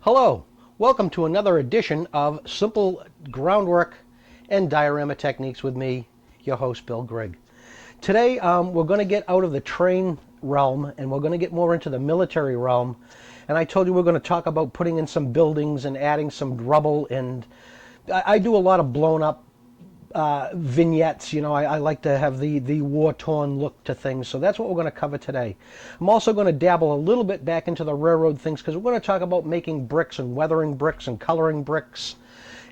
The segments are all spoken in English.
Hello, welcome to another edition of Simple Groundwork and Diorama Techniques with me, your host, Bill Grigg. Today we're going to get out of the train realm and we're going to get more into the military realm. And I told you we're going to talk about putting in some buildings and adding some rubble. And I do a lot of blown up vignettes. You know, I like to have the war-torn look to things. So that's what we're going to cover today. I'm also going to dabble a little bit back into the railroad things because we're going to talk about making bricks and weathering bricks and coloring bricks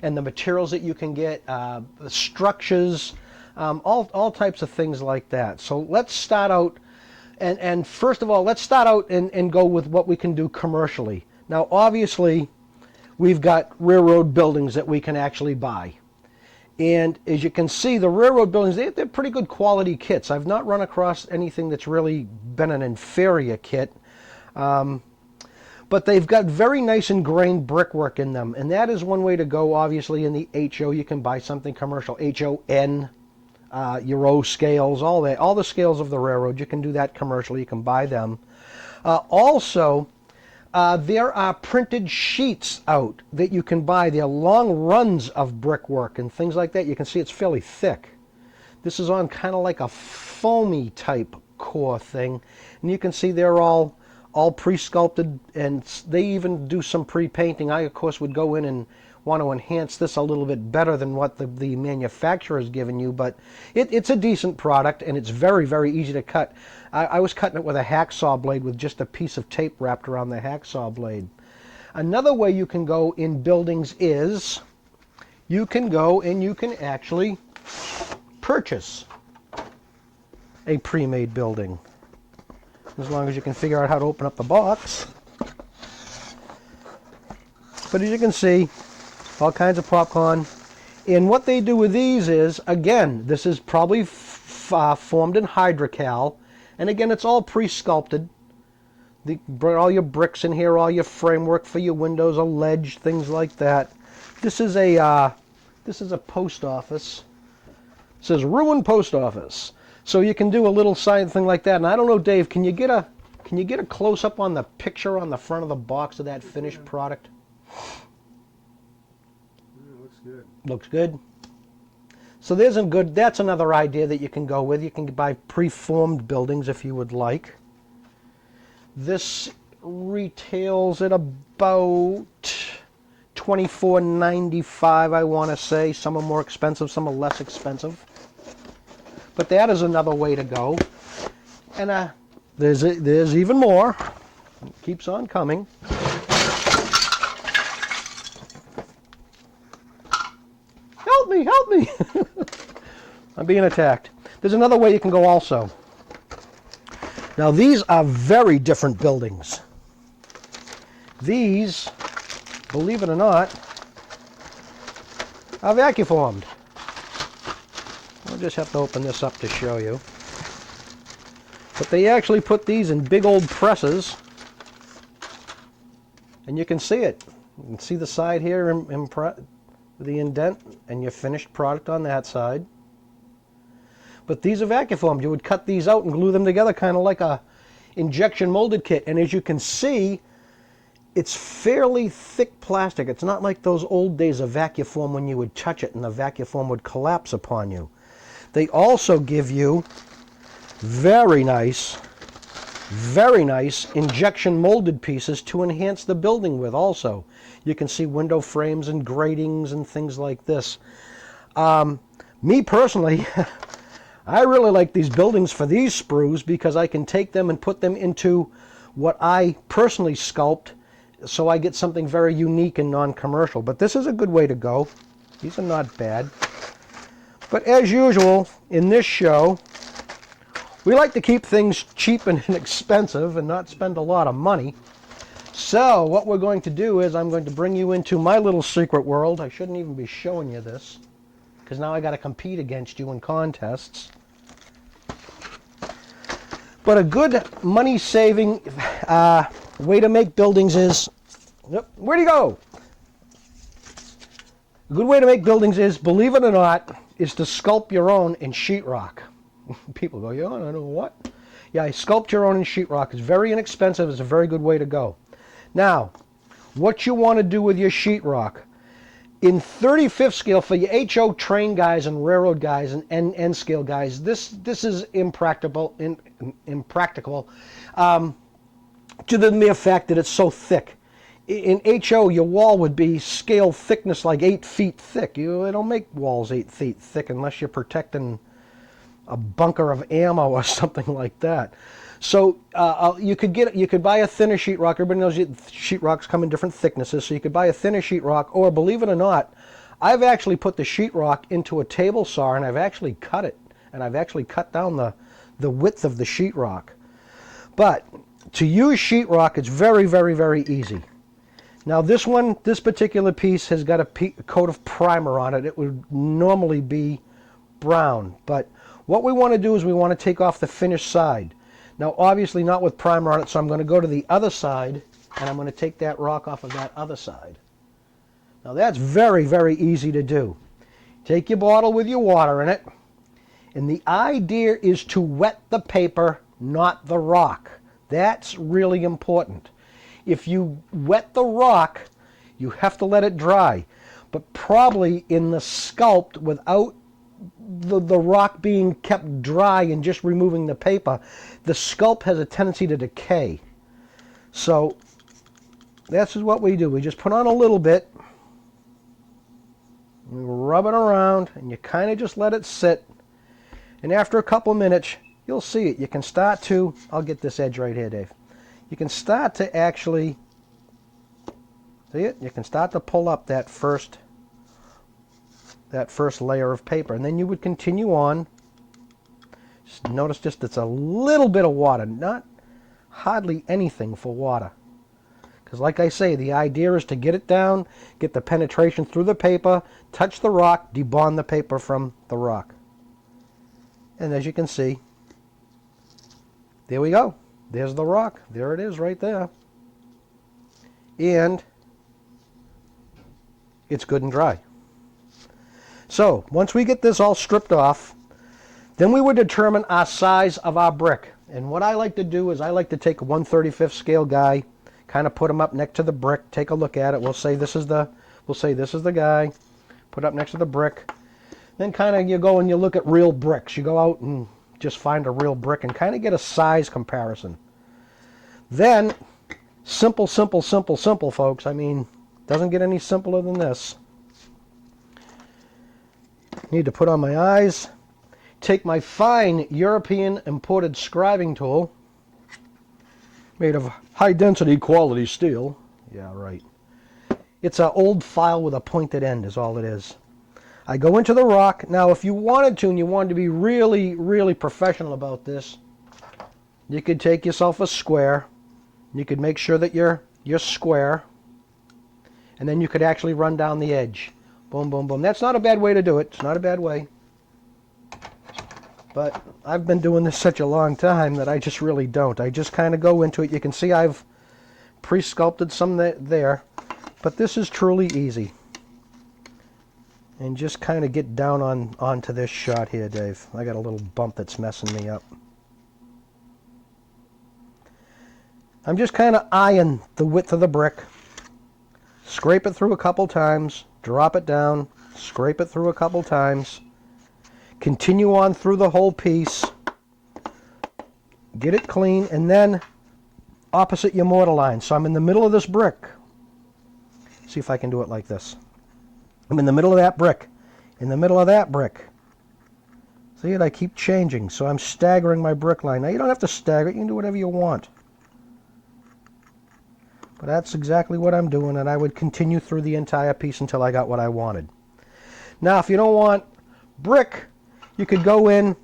and the materials that you can get, the structures, all types of things like that. So let's start out. And first of all, let's start out and go with what we can do commercially. Now, obviously, we've got railroad buildings that we can actually buy. And as you can see, the railroad buildings, they're pretty good quality kits. I've not run across anything that's really been an inferior kit. But they've got very nice ingrained brickwork in them. And that is one way to go. Obviously, in the HO, you can buy something commercial. HON, your O scales, all that. All the scales of the railroad, you can do that commercially. You can buy them. Also, there are printed sheets out that you can buy. They're long runs of brickwork and things like that. You can see it's fairly thick. This is on kind of like a foamy type core thing. And you can see they're all pre-sculpted, and they even do some pre-painting. I, of course, would go in and want to enhance this a little bit better than what the manufacturer has given you, but it's a decent product, and it's very, very easy to cut. I was cutting it with a hacksaw blade with just a piece of tape wrapped around the hacksaw blade. Another way you can go in buildings is you can go and you can actually purchase a pre-made building, as long as you can figure out how to open up the box. But as you can see, all kinds of popcorn. And what they do with these is, again, this is probably formed in hydrocal. And again, it's all pre-sculpted. All your bricks in here, all your framework for your windows, a ledge, things like that. This is a post office. It says Ruin Post Office. So you can do a little side thing like that. And I don't know, Dave, can you get a close up on the picture on the front of the box of that finished product? Looks good. Looks good. So that's another idea that you can go with. You can buy preformed buildings if you would like. This retails at about $24.95, I want to say. Some are more expensive, some are less expensive. But that is another way to go. And there's even more. It keeps on coming. Help me! I'm being attacked. There's another way you can go also. Now these are very different buildings. These, believe it or not, are vacuum-formed. I'll just have to open this up to show you. But they actually put these in big old presses. And you can see it. You can see the side here, the indent, and your finished product on that side. But these are vacuum formed. You would cut these out and glue them together kind of like a injection molded kit. And as you can see, it's fairly thick plastic. It's not like those old days of vacuum form when you would touch it and the vacuum form would collapse upon you. They also give you very nice injection molded pieces to enhance the building with also. You can see window frames and gratings and things like this. Me personally, I really like these buildings for these sprues because I can take them and put them into what I personally sculpt, so I get something very unique and non-commercial. But this is a good way to go. These are not bad. But as usual, in this show, we like to keep things cheap and inexpensive and not spend a lot of money. So what we're going to do is I'm going to bring you into my little secret world. I shouldn't even be showing you this, because now I got to compete against you in contests. But a good money-saving way to make buildings is... Where'd he go? A good way to make buildings is, believe it or not, is to sculpt your own in sheetrock. People go, yeah, I don't know what. Yeah, sculpt your own in sheetrock. It's very inexpensive. It's a very good way to go. Now, what you want to do with your sheetrock. In 35th scale, for your HO train guys and railroad guys and N scale guys, this is impractical to the mere fact that it's so thick. In HO, your wall would be scale thickness like 8 feet thick. They don't make walls 8 feet thick unless you're protecting a bunker of ammo or something like that. So you could buy a thinner sheetrock. Everybody knows sheetrocks come in different thicknesses, so you could buy a thinner sheetrock, or believe it or not, I've actually put the sheetrock into a table saw and I've actually cut it, and I've actually cut down the width of the sheetrock. But to use sheetrock, it's very, very, very easy. Now this particular piece has got a coat of primer on it. It would normally be brown, but what we want to do is we want to take off the finished side. Now obviously not with primer on it, so I'm going to go to the other side and I'm going to take that rock off of that other side. Now that's very, very easy to do. Take your bottle with your water in it, and the idea is to wet the paper, not the rock. That's really important. If you wet the rock, you have to let it dry, but probably in the sculpt without the rock being kept dry and just removing the paper, the sculpt has a tendency to decay. So this is what we do. We just put on a little bit, we rub it around, and you kind of just let it sit, and after a couple minutes you'll see it. You can start to, I'll get this edge right here, Dave. You can start to actually, see it? You can start to pull up that first layer of paper, and then you would continue on. Just notice just it's a little bit of water, not hardly anything for water. Because like I say, the idea is to get it down, get the penetration through the paper, touch the rock, debond the paper from the rock. And as you can see, there we go. There's the rock. There it is right there. And it's good and dry. So once we get this all stripped off, then we would determine our size of our brick. And what I like to do is I like to take a 1/35th scale guy, kind of put him up next to the brick, take a look at it. We'll say this is the guy, put it up next to the brick. Then kind of you go and you look at real bricks. You go out and just find a real brick and kind of get a size comparison. Then, simple, folks. I mean, doesn't get any simpler than this. Need to put on my eyes. Take my fine European imported scribing tool, made of high density quality steel. Yeah, right. It's an old file with a pointed end is all it is. I go into the rock. Now, if you wanted to and you wanted to be really, really professional about this, you could take yourself a square. You could make sure that you're square. And then you could actually run down the edge. Boom, boom, boom. That's not a bad way to do it. It's not a bad way. But I've been doing this such a long time that I just really don't. I just kind of go into it. You can see I've pre-sculpted some there. But this is truly easy. And just kind of get down onto this shot here, Dave. I got a little bump that's messing me up. I'm just kind of eyeing the width of the brick. Scrape it through a couple times. Drop it down. Scrape it through a couple times. Continue on through the whole piece. Get it clean. And then opposite your mortar line. So I'm in the middle of this brick. See if I can do it like this. I'm in the middle of that brick. In the middle of that brick. See it? I keep changing. So I'm staggering my brick line. Now you don't have to stagger it. You can do whatever you want. But that's exactly what I'm doing. And I would continue through the entire piece until I got what I wanted. Now if you don't want brick, you could go in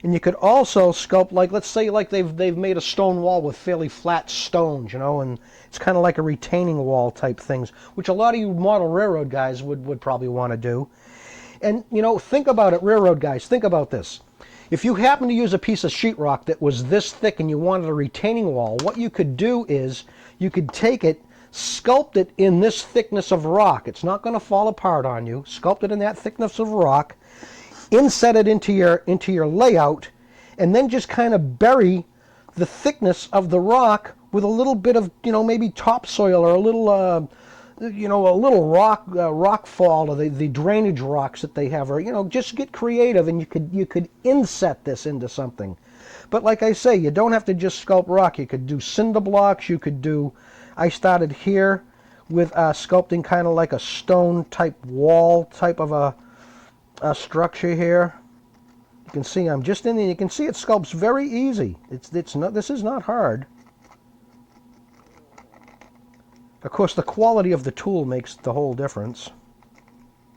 and you could also sculpt, like, let's say like they've made a stone wall with fairly flat stones, you know, and it's kind of like a retaining wall type things, which a lot of you model railroad guys would probably want to do. And, you know, think about it, railroad guys, think about this. If you happen to use a piece of sheetrock that was this thick and you wanted a retaining wall, what you could do is you could take it, sculpt it in this thickness of rock. It's not going to fall apart on you. Sculpt it in that thickness of rock. Inset it into your layout, and then just kind of bury the thickness of the rock with a little bit of, maybe topsoil or a little, a little rock fall, or the drainage rocks that they have, or just get creative, and you could inset this into something. But like I say, you don't have to just sculpt rock. You could do cinder blocks. You could do. I started here with sculpting kind of like a stone type wall type of a structure here. You can see I'm just in there. You can see it sculpts very easy. It's not. This is not hard. Of course, the quality of the tool makes the whole difference.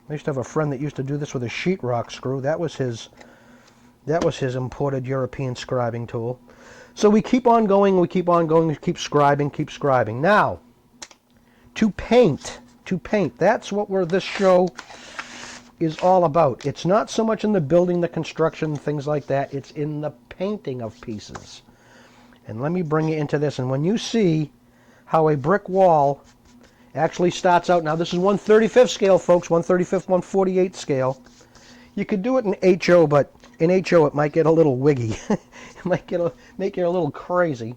I used to have a friend that used to do this with a sheetrock screw. That was his imported European scribing tool. So we keep on going, we keep scribing, keep scribing. Now, to paint, that's what this show is all about. It's not so much in the building, the construction, things like that. It's in the painting of pieces. And let me bring you into this. And when you see how a brick wall actually starts out, now this is 1/35 scale, folks, 1/35, 1/48 scale. You could do it in HO, but in HO it might get a little wiggy. It might make it a little crazy.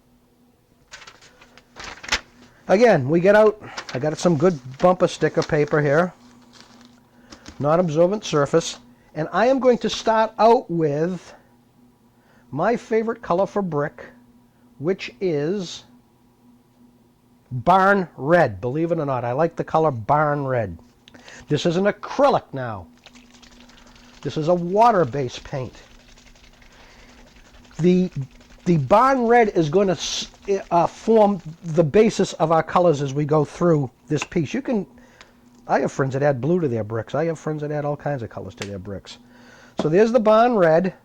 Again, we get out, I got some good bumper sticker paper here, non-absorbent surface, and I am going to start out with my favorite color for brick, which is barn red. Believe it or not, I like the color barn red. This is an acrylic now. This is a water-based paint. The barn red is going to form the basis of our colors as we go through this piece. I have friends that add blue to their bricks. I have friends that add all kinds of colors to their bricks. So there's the barn red.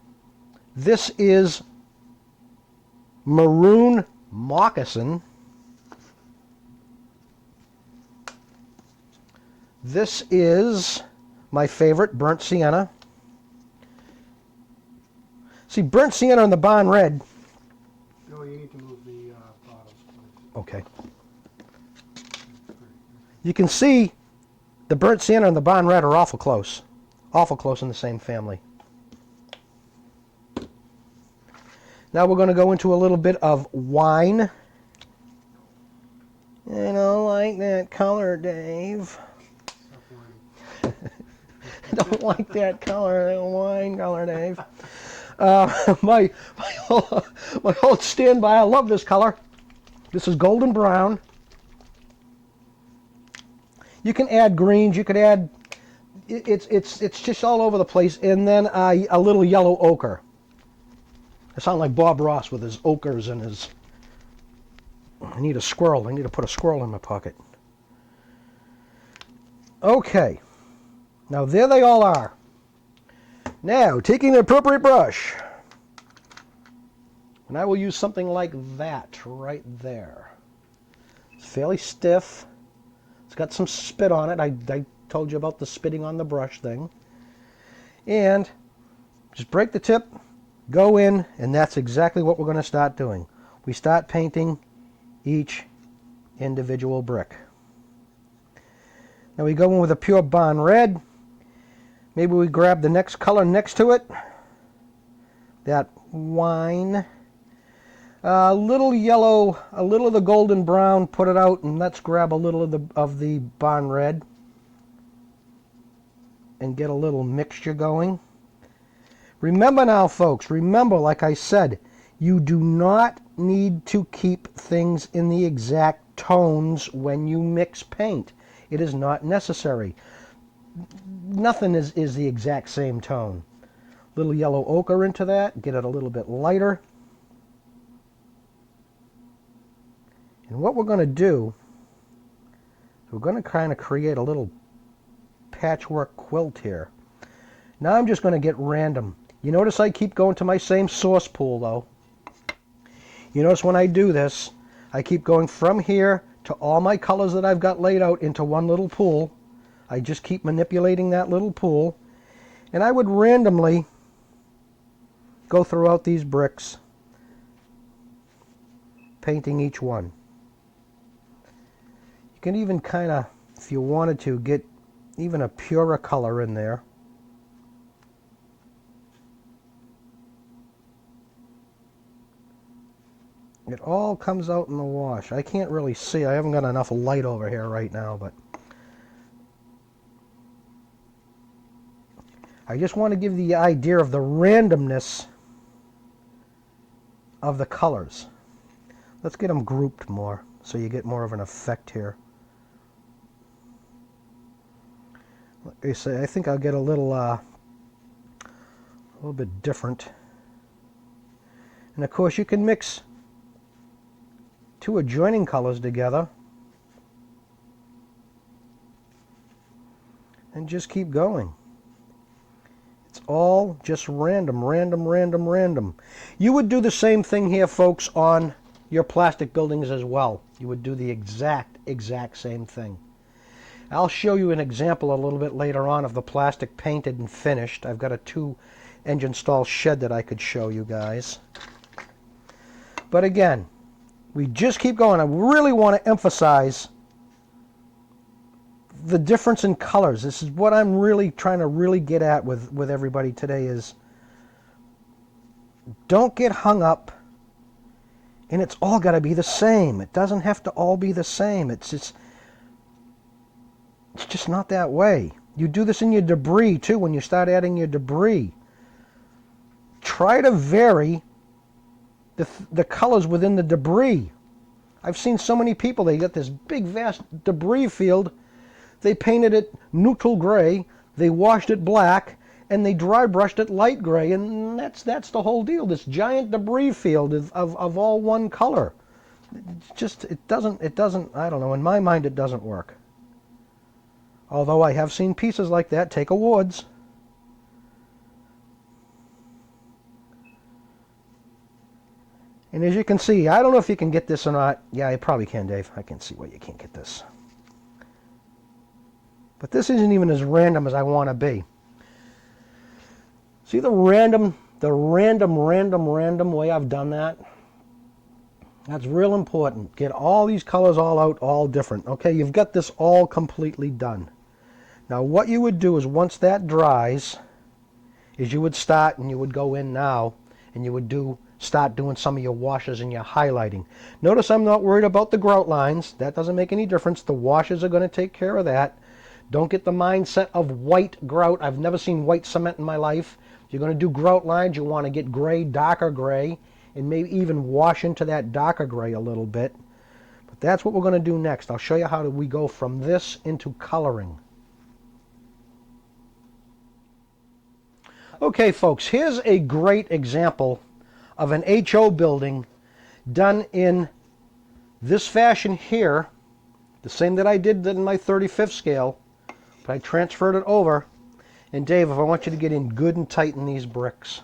This is maroon moccasin. This is my favorite, burnt sienna. See, burnt sienna and the barn red. No, you need to move the bottles, please. Okay. You can see the burnt sienna and the barn red are awful close in the same family. Now we're going to go into a little bit of wine. I don't like that color, Dave. I don't like that color, that wine color, Dave. My whole standby, I love this color. This is golden brown. You can add greens, you could add, it's just all over the place. And then a little yellow ochre. I sound like Bob Ross with his ochres and his, I need a squirrel. I need to put a squirrel in my pocket. Okay. Now there they all are. Now, taking the appropriate brush, and I will use something like that right there. It's fairly stiff. It's got some spit on it. I told you about the spitting on the brush thing. And just break the tip, go in, and that's exactly what we're going to start doing. We start painting each individual brick. Now we go in with a pure barn red. Maybe we grab the next color next to it, that wine. A little yellow, a little of the golden brown, put it out, and let's grab a little of the barn red and get a little mixture going. Remember now, folks, remember, like I said, you do not need to keep things in the exact tones when you mix paint. It is not necessary. Nothing is the exact same tone. Little yellow ochre into that, get it a little bit lighter. And what we're going to do, we're going to kind of create a little patchwork quilt here. Now I'm just going to get random. You notice I keep going to my same source pool though. You notice when I do this, I keep going from here to all my colors that I've got laid out into one little pool. I just keep manipulating that little pool, and I would randomly go throughout these bricks, painting each one. You can even kind of, if you wanted to, get even a purer color in there. It all comes out in the wash. I can't really see. I haven't got enough light over here right now, but I just want to give the idea of the randomness of the colors. Let's get them grouped more so you get more of an effect here. Like I say, I think I'll get a little bit different. And of course you can mix two adjoining colors together and just keep going. It's all just random, random, random, random. You would do the same thing here, folks, on your plastic buildings as well. You would do the exact same thing. I'll show you an example a little bit later on of the plastic painted and finished. I've got a 2-engine stall shed that I could show you guys. But again, we just keep going. I really want to emphasize the difference in colors. This is what I'm really trying to really get at with everybody today is don't get hung up and it's all got to be the same. It doesn't have to all be the same. It's just not that way. You do this in your debris too when you start adding your debris. Try to vary the colors within the debris. I've seen so many people, they got this big vast debris field, they painted it neutral gray, they washed it black, and they dry brushed it light gray, and that's the whole deal. This giant debris field of all one color. It doesn't, I don't know, in my mind it doesn't work. Although I have seen pieces like that take awards. And as you can see, I don't know if you can get this or not. Yeah, you probably can, Dave. I can see why you can't get this. But this isn't even as random as I want to be. See the random way I've done that? That's real important. Get all these colors all out, all different. Okay, you've got this all completely done. Now what you would do is once that dries, is you would start and you would go in now and you would start doing some of your washes and your highlighting. Notice I'm not worried about the grout lines. That doesn't make any difference. The washes are going to take care of that. Don't get the mindset of white grout. I've never seen white cement in my life. If you're going to do grout lines, you want to get gray, darker gray, and maybe even wash into that darker gray a little bit. But that's what we're going to do next. I'll show you how we go from this into coloring. Okay, folks, here's a great example of an HO building done in this fashion here, the same that I did in my 35th scale, but I transferred it over. And Dave, if I want you to get in good and tight in these bricks.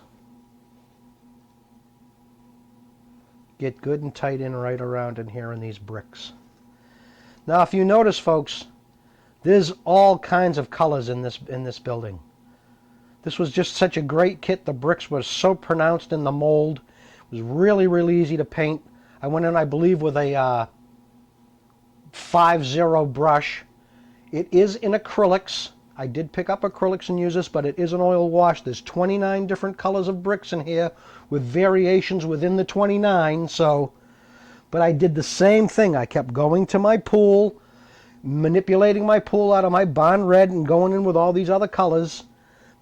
Get good and tight in right around in here in these bricks. Now if you notice, folks, there's all kinds of colors in this building. This was just such a great kit. The bricks were so pronounced in the mold. It was really, really easy to paint. I went in, I believe, with a 5-0 brush. It is in acrylics. I did pick up acrylics and use this, but it is an oil wash. There's 29 different colors of bricks in here with variations within the 29. But I did the same thing. I kept going to my pool, manipulating my pool out of my Bond Red and going in with all these other colors.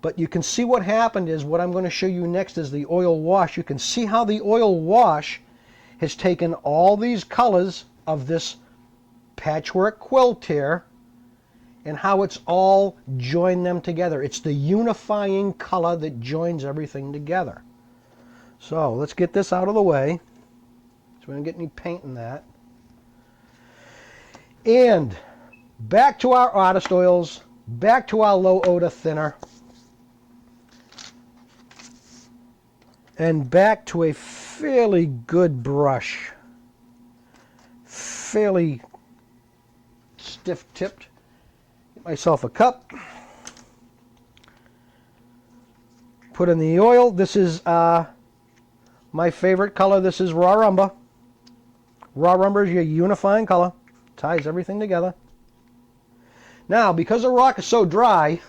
But you can see what happened is what I'm going to show you next is the oil wash. You can see how the oil wash has taken all these colors of this patchwork quilt here and how it's all joined them together. It's the unifying color that joins everything together. So let's get this out of the way so we don't get any paint in that. And back to our artist oils, back to our low odor thinner, and back to a fairly good brush. Fairly stiff-tipped. Get myself a cup. Put in the oil. This is my favorite color. This is raw umber. Raw umber is your unifying color. Ties everything together. Now, because the rock is so dry,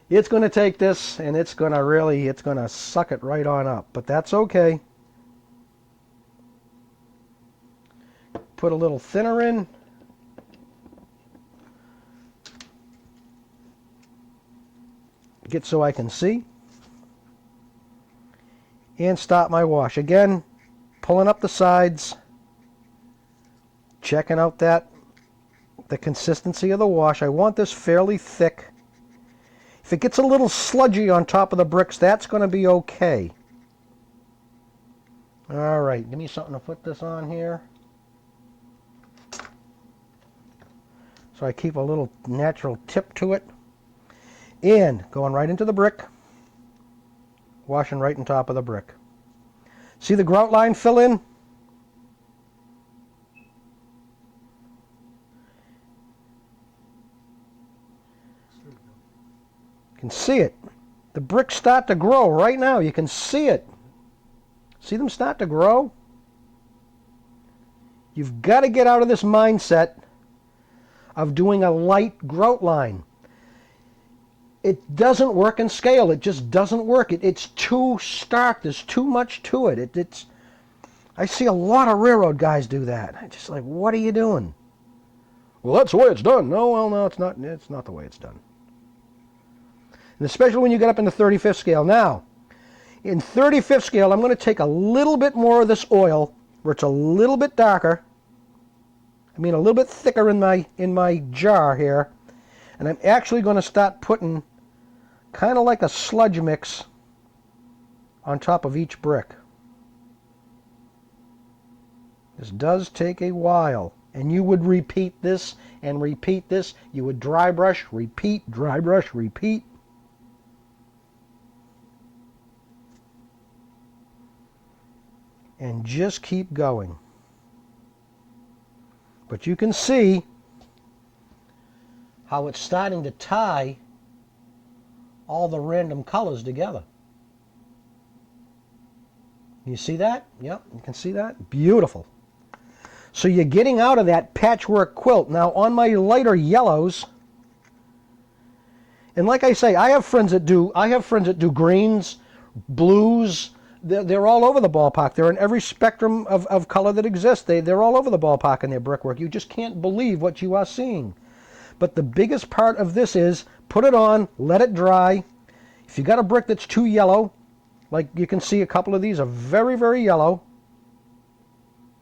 it's going to take this and it's going to suck it right on up. But that's okay. put a little thinner in. Get so I can see. And stop my wash. Again, pulling up the sides, checking out the consistency of the wash. I want this fairly thick. If it gets a little sludgy on top of the bricks, that's going to be okay. All right, give me something to put this on here. So I keep a little natural tip to it. And going right into the brick, washing right on top of the brick. See the grout line fill in? You can see it. The bricks start to grow right now. You can see it. See them start to grow? You've got to get out of this mindset of doing a light grout line. It doesn't work in scale. It just doesn't work. It's too stark. There's too much to it. I see a lot of railroad guys do that. I'm just like, what are you doing? Well, that's the way it's done. No, well, no, it's not. It's not the way it's done. And especially when you get up in the 35th scale. Now, in 35th scale, I'm going to take a little bit more of this oil where it's a little bit darker. I mean, a little bit thicker in my jar here. And I'm actually going to start putting kind of like a sludge mix on top of each brick. This does take a while. And you would repeat this and repeat this. You would dry brush, repeat, dry brush, repeat. And just keep going. But you can see how it's starting to tie all the random colors together. You see that? Yep, you can see that. Beautiful. So you're getting out of that patchwork quilt. Now on my lighter yellows, and like I say, I have friends that do greens, blues. They're all over the ballpark. They're in every spectrum of color that exists. They're all over the ballpark in their brickwork. You just can't believe what you are seeing. But the biggest part of this is put it on, let it dry. If you got a brick that's too yellow, like you can see a couple of these are very, very yellow,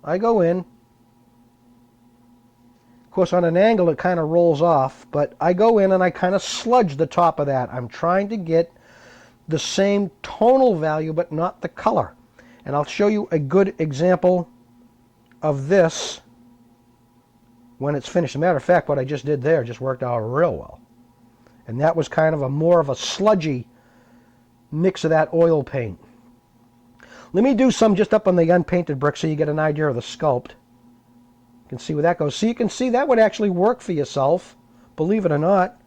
I go in. Of course, on an angle, it kind of rolls off, but I go in and I kind of sludge the top of that. I'm trying to get the same tonal value, but not the color. And I'll show you a good example of this when it's finished. As a matter of fact, what I just did there just worked out real well. And that was kind of more of a sludgy mix of that oil paint. Let me do some just up on the unpainted brick so you get an idea of the sculpt. You can see where that goes. So you can see that would actually work for yourself, believe it or not.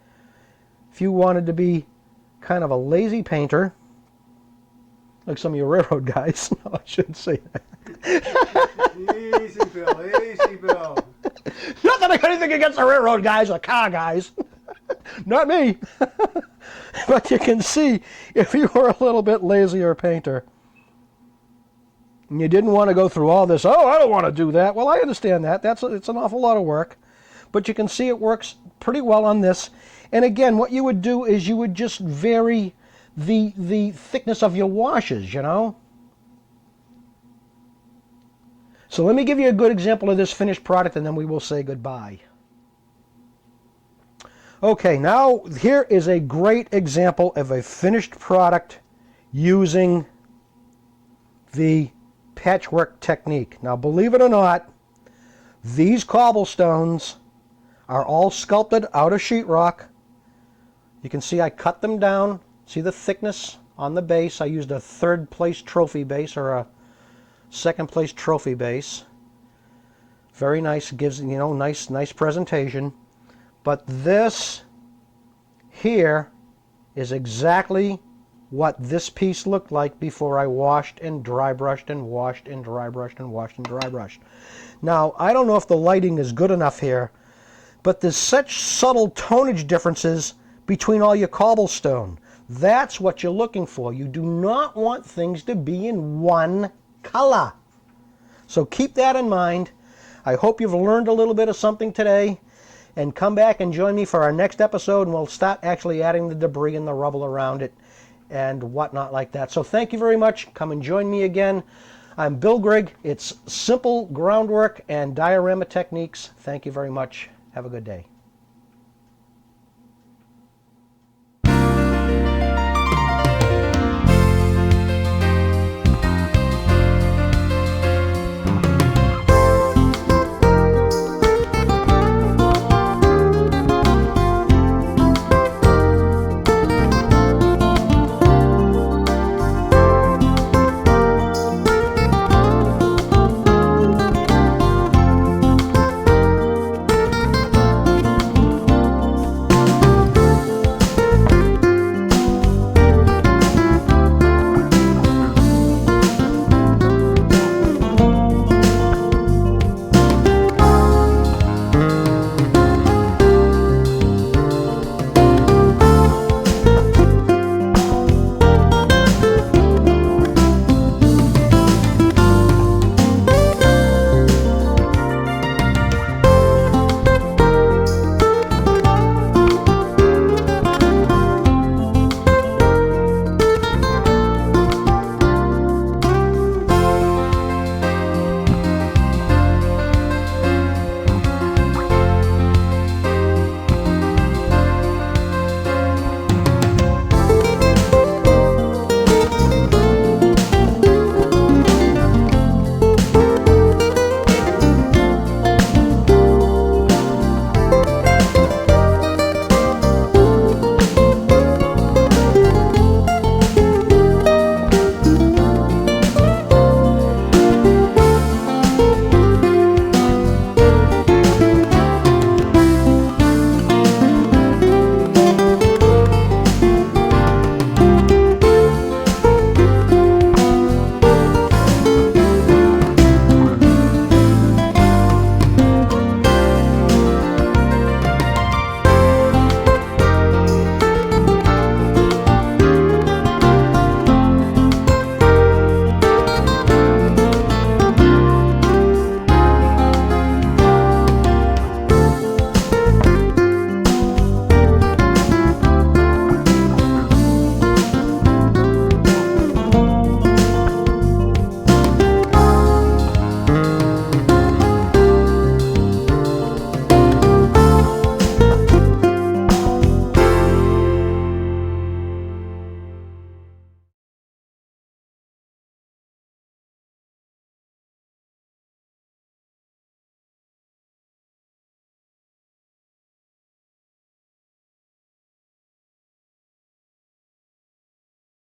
If you wanted to be kind of a lazy painter, like some of your railroad guys. No, I shouldn't say that. Easy, Bill. Easy, Bill. Not that I got anything against the railroad guys or car guys. Not me. But you can see, if you were a little bit lazier painter, and you didn't want to go through all this, oh, I don't want to do that. Well, I understand that. It's an awful lot of work. But you can see it works pretty well on this. And again, what you would do is you would just vary the thickness of your washes, you know. So let me give you a good example of this finished product, and then we will say goodbye. Okay, now here is a great example of a finished product using the patchwork technique. Now, believe it or not, these cobblestones are all sculpted out of sheetrock. You can see I cut them down. See the thickness on the base? I used a third place trophy base or a second place trophy base. Very nice, gives, you know, nice presentation. But this here is exactly what this piece looked like before I washed and dry brushed and washed and dry brushed and washed and dry brushed. Now, I don't know if the lighting is good enough here, but there's such subtle tonnage differences between all your cobblestone. That's what you're looking for. You do not want things to be in one color. So keep that in mind. I hope you've learned a little bit of something today. And come back and join me for our next episode, and we'll start actually adding the debris and the rubble around it and whatnot like that. So thank you very much. Come and join me again. I'm Bill Grigg. It's simple groundwork and diorama techniques. Thank you very much. Have a good day.